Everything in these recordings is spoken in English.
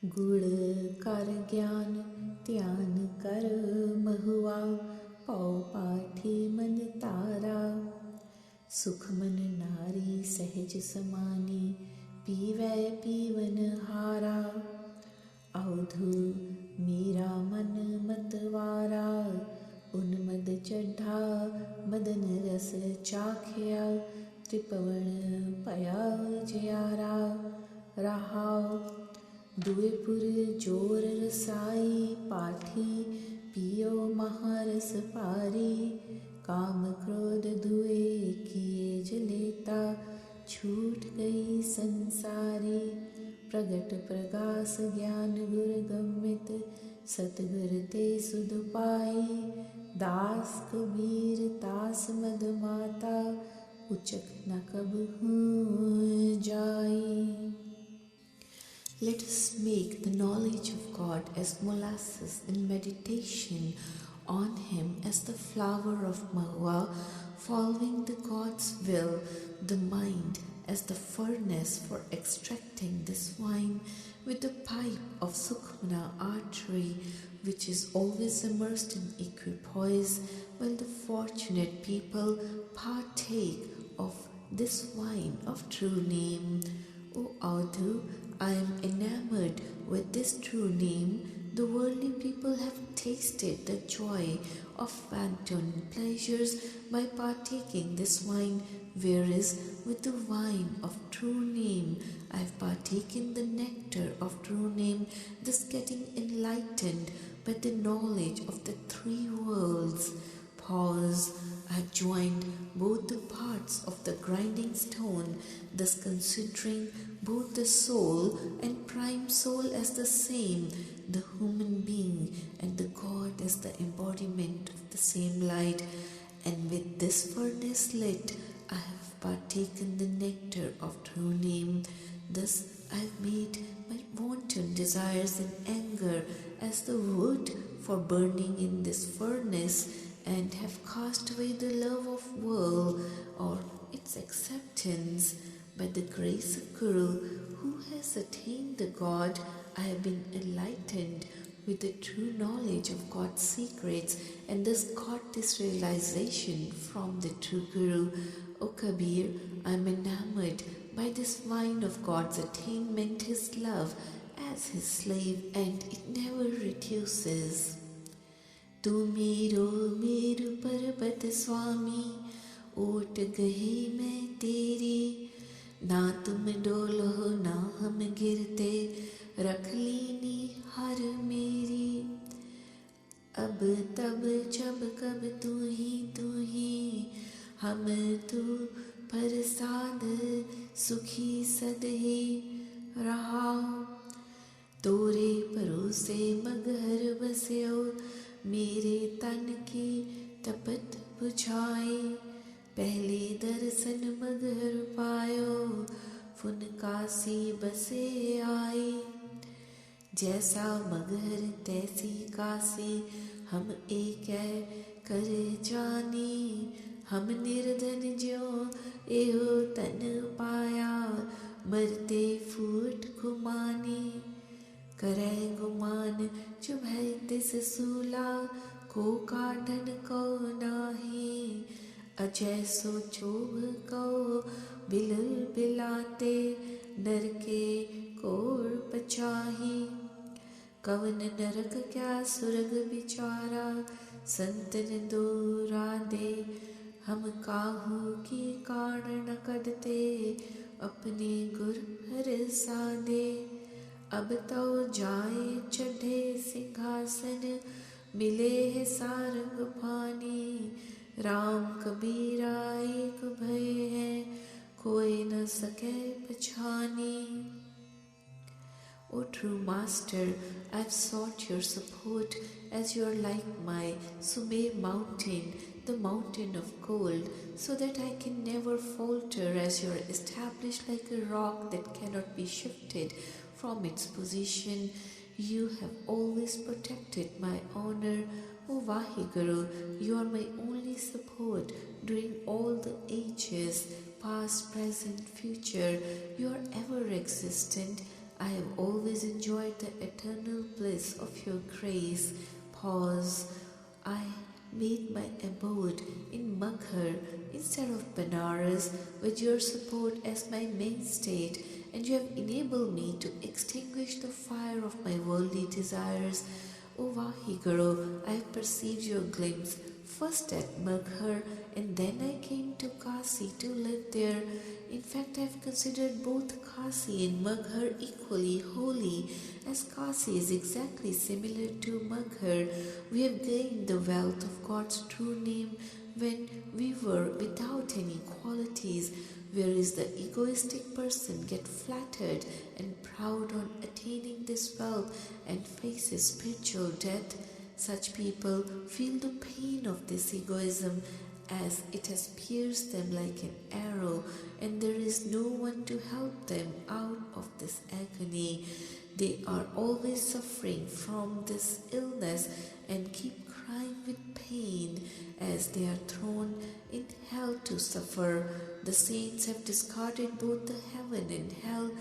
गुण कर ज्ञान ध्यान कर महुआ, पौ पाठी मन तारा। सुख मन नारी सहज समानी, पीवै पीवन हारा। अवधु मेरा मन मतवारा, उन्मद चढ़ा मदन रस चाख्या। त्रिपवन पया जियारा, रहाओ दुएपुर जोर रसाई। पाठी पियो महारस पारी, काम क्रोध दुए किए जलेता। छूट गई संसारी, प्रगट प्रगास ज्ञान गुर गम्मित। सतगुर ते सुध पाई, दास कबीर तास मद माता। उचक न कबहू जाई। Let us make the knowledge of God as molasses in meditation on Him as the flower of mahua, following the God's will, the mind as the furnace for extracting this wine, with the pipe of Sukhmana artery, which is always immersed in equipoise, while the fortunate people partake of this wine of true name. O Audhu, I am enamored with this true name. The worldly people have tasted the joy of wanton pleasures by partaking this wine, whereas with the wine of true name I have partaken the nectar of true name, thus getting enlightened by the knowledge of the three worlds. Pause. I have joined both the parts of the grinding stone, thus considering both the soul and prime soul as the same, the human being and the God as the embodiment of the same light. And with this furnace lit, I have partaken the nectar of true name. Thus I have made my wanton desires and anger as the wood for burning in this furnace, and have cast away the love of world or its acceptance. By the grace of Guru, who has attained the God, I have been enlightened with the true knowledge of God's secrets, and thus got this realization from the true Guru. O Kabir, I am enamored by this wine of God's attainment, His love, as His slave, and it never reduces. तू मेरो मेरु पर्वत स्वामी, ओट गही मैं तेरी। ना तुम Dolo ना हम गिरते, रख लीनी हर मेरी। अब तब जब कब तू ही, हम तू प्रसाद सुखी सदही। रहाओ तोरे परोसे मगर बस्यो, मेरे तन की तपत बुझाए। पहले दर्शन मगर पायो, फुनकासी बसे आए। जैसा मगर तैसी काशी, हम एक कर जानी। हम निर्धन ज्यों एहो तन पाया, मरते फूट गुमानी। करे गुमान चुभै तिस सूला, को काटन को नाही। अजय सो चोभ को बिलल बिलाते, नर के कोर पचाही। कवन नरक क्या सुरग बिचारा, संतन दूरा दे। हम काहू की कारण कदते, अपने गुर हरसा दे। अब तो जाए चढ़े सिंहासन, मिले है सारंग पानी। राम कबीरा एक भय है, कोई न सके पछानी। O true Master, I have sought your support as you are like my Sumer mountain, the mountain of gold, so that I can never falter, as you are established like a rock that cannot be shifted from its position. You have always protected my honor. O Vaheguru, you are my only support during all the ages, past, present, future. You are ever existent. I have always enjoyed the eternal bliss of your grace. Pause. I made my abode in Maghar instead of Benares with your support as my mainstay, and you have enabled me to extinguish the fire of my worldly desires. O Vaheguru, I have perceived your glimpse first at Maghar, and then I came to Kasi to live there. In fact, I have considered both Kasi and Maghar equally holy, as Kasi is exactly similar to Maghar. We have gained the wealth of God's true name when we were without any qualities, whereas the egoistic person gets flattered and proud on attaining this wealth and faces spiritual death. Such people feel the pain of this egoism as it has pierced them like an arrow, and there is no one to help them out of this agony. They are always suffering from this illness and keep crying with pain as they are thrown in hell to suffer. The saints have discarded both the heaven and hell,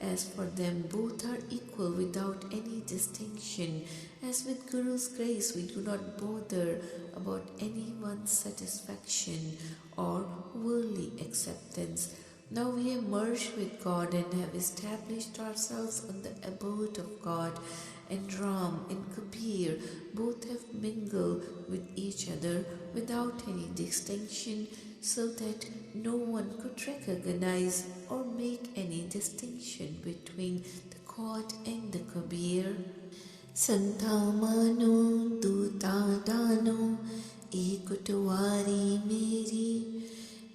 as for them both are equal without any distinction. As with Guru's grace we do not bother about anyone's satisfaction or worldly acceptance. Now we have merged with God and have established ourselves on the abode of God, and Ram and Kabir both have mingled with each other without any distinction, so that no one could recognize or make any distinction between the God and the Kabir. Santamano Dutadano Ekutwari Meri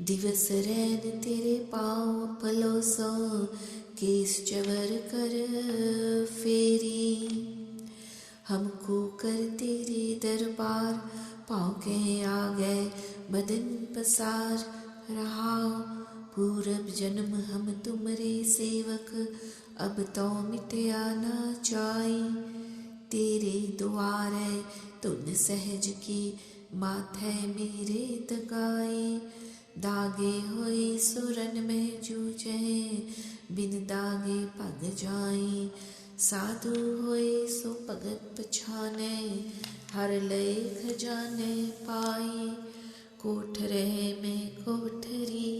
दिवस रैन तेरे पाँव पलोसो case चवर कर फेरी हमको कर तेरे दरबार पाँव के आ गए बदन पसार रहा पूरब जन्म हम तुमरे सेवक अब तो मिटया ना चाई तेरे द्वारे तुन सहज की माथे मेरे दगाई दागे हुए सुरन में जूझे बिन दागे पग जाई साधु हुए सो भगत पछाने हर लय खजाने पाई कोठ रहे में कोठरी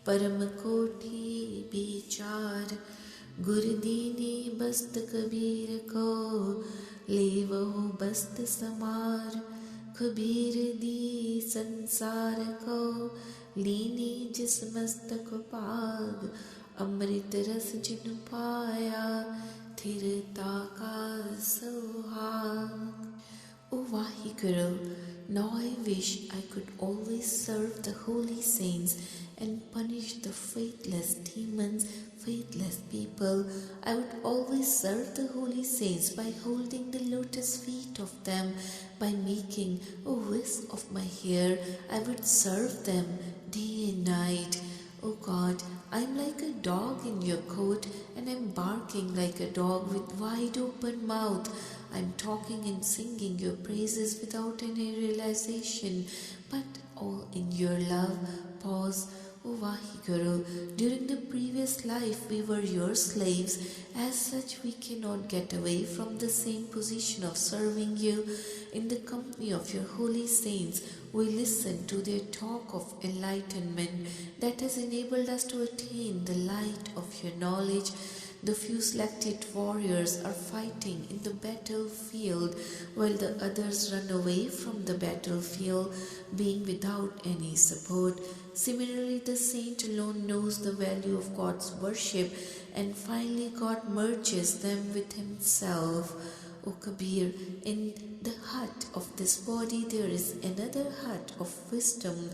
परम कोठी विचार गुरदीनी बस्त कबीर को लेवहु बस्त समार कबीर दी संसार को लीनी जिस मस्तक पाग अमृत रस जिन पाया थिरता का सुहाग. O Vaheguru, now I wish I could always serve the holy saints and punish the faithless demons, faithless people. I would always serve the holy saints by holding the lotus feet of them, by making a whisk of my hair. I would serve them day and night. O God, I am like a dog in your court, and I am barking like a dog with wide open mouth. I am talking and singing your praises without any realization, but all in your love. Pause. O Vaheguru, during the previous life we were your slaves. As such, we cannot get away from the same position of serving you. In the company of your holy saints, we listen to their talk of enlightenment that has enabled us to attain the light of your knowledge. The few selected warriors are fighting in the battlefield, while the others run away from the battlefield, being without any support. Similarly, the saint alone knows the value of God's worship, and finally God merges them with himself. O Kabir, in the hut of this body there is another hut of wisdom,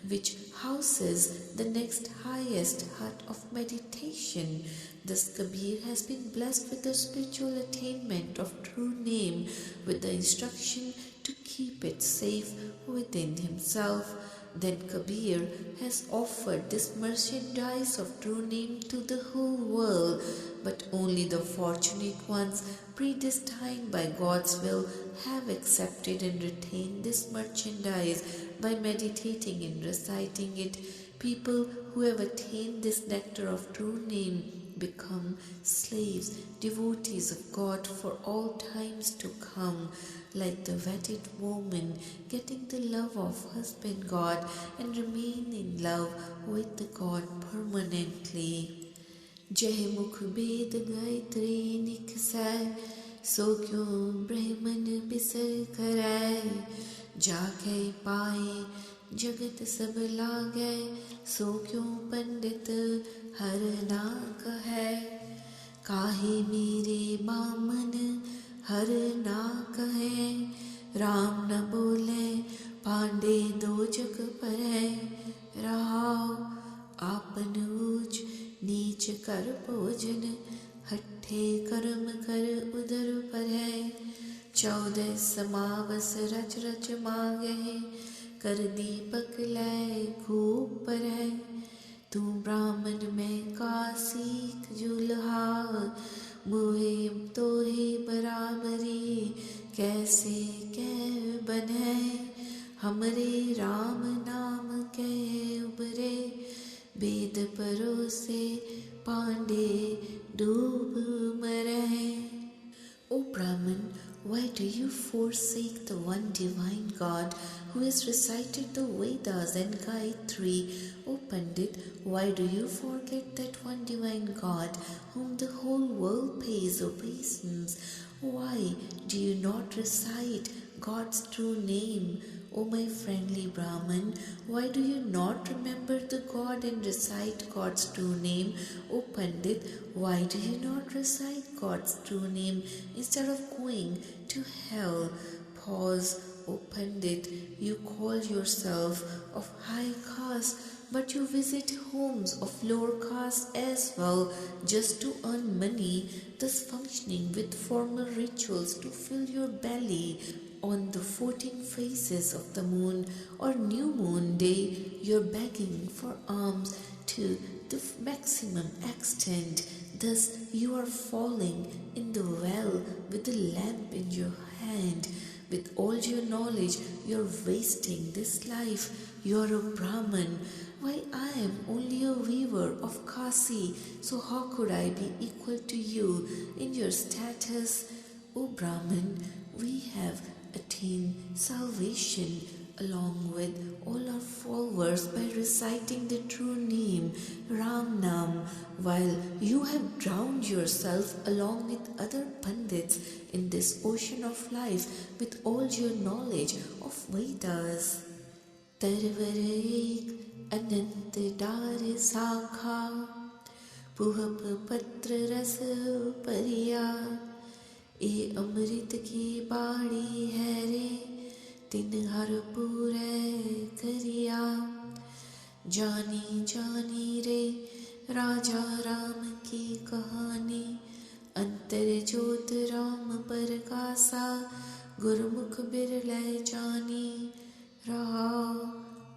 which houses the next highest hut of meditation. Thus Kabir has been blessed with the spiritual attainment of true name, with the instruction to keep it safe within himself. Then Kabir has offered this merchandise of true name to the whole world, but only the fortunate ones, predestined by God's will, have accepted and retained this merchandise by meditating and reciting it. People who have attained this nectar of true name become slaves, devotees of God for all times to come, like the wedded woman getting the love of husband God and remain in love with the God permanently. जय मुख वेद गायत्री निकसै, सो क्यों ब्रह्मन बिसर करै, जाके पाए जगत सब लागै, सो क्यों पंडित हर ना कहै, काहे मेरे बामन हर ना कहे, राम न बोले पांडे दो जग परै, रहाओ आपन ऊच नीच कर भोजन, हट्ठे कर्म कर उदर परै, 14 समावस रच रच मांगे, कर दीपक लै खूब परै, तू ब्राह्मण में का सीख जुलहा, मुहे तो ही बराबरी, कैसे कह बनै, हमरे राम नाम कह उबरे, वेद परोसे पांडे डूब मरै. O Brahman, why do you forsake the one divine God who has recited the Vedas and Gayatri? O Pandit, why do you forget that one divine God whom the whole world pays obeisance? Why do you not recite God's true name? O my friendly Brahman, why do you not remember the God and recite God's true name? O Pandit, why do you not recite God's true name instead of going to hell? Pause, O Pandit, you call yourself of high caste, but you visit homes of lower caste as well, just to earn money, thus functioning with formal rituals to fill your belly. On the 14 phases of the moon or new moon day, you're begging for alms to the maximum extent. Thus, you are falling in the well with the lamp in your hand. With all your knowledge, you're wasting this life. You're a Brahman. Why, I am only a weaver of Kasi, so how could I be equal to you in your status? O Brahman, we have attained salvation along with all our followers by reciting the true name Ram Nam, while you have drowned yourself along with other Pandits in this ocean of life with all your knowledge of Vedas. Tarvar ek anant dar sakha, puhap patra ras pariya, ए अमृत की बाड़ी है रे, तिन हर पूरे करिया, जानी जानी रे राजा राम की कहानी, अंतर ज्योत राम परकासा, गुरमुख बिरलै जानी, रहाओ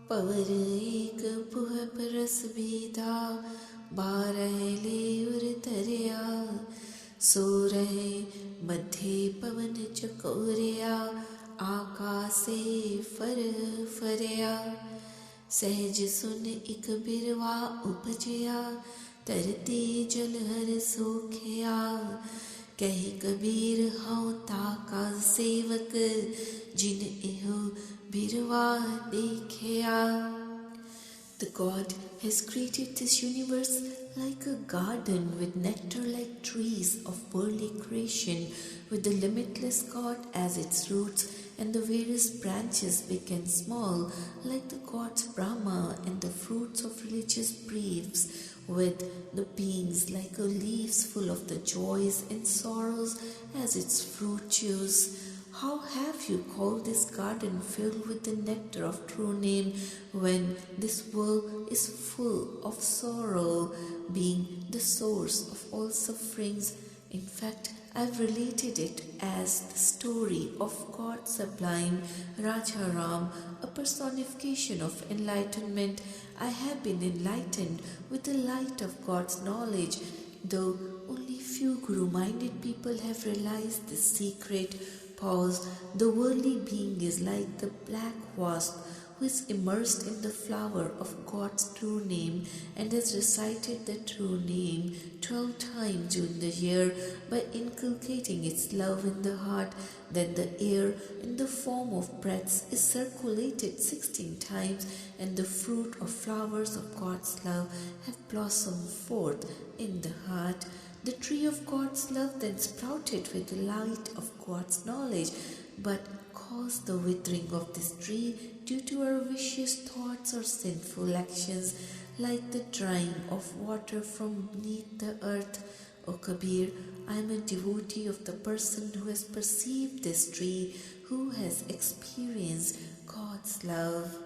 पवर एक पुह परस बीता, 12 ले उर तरिया, सो रहे मध्य पवन चकोरिया, आकाशे फर फरिया, सहज सुन इक बिरवा उपजया, तरती जल हर सोखिया, कही कबीर हूँ ताका सेवक, जिन इहो बिरवा देखिया. The God has created this universe like a garden with nectar-like trees of worldly creation, with the limitless God as its roots and the various branches big and small, like the gods Brahma and the fruits of religious briefs, with the beings like a leaves full of the joys and sorrows as its fruit juice. How have you called this garden filled with the nectar of true name when this world is full of sorrow, being the source of all sufferings? In fact, I've related it as the story of God sublime, Raja Ram, a personification of enlightenment. I have been enlightened with the light of God's knowledge, though only few Guru-minded people have realized this secret. Pause. The worldly being is like the black wasp who is immersed in the flower of God's true name and has recited the true name 12 times during the year by inculcating its love in the heart, then the air in the form of breaths is circulated 16 times, and the fruit or flowers of God's love have blossomed forth in the heart. The tree of God's love then sprouted with the light of God's knowledge, but caused the withering of this tree due to our vicious thoughts or sinful actions, like the drying of water from beneath the earth. O Kabir, I am a devotee of the person who has perceived this tree, who has experienced God's love.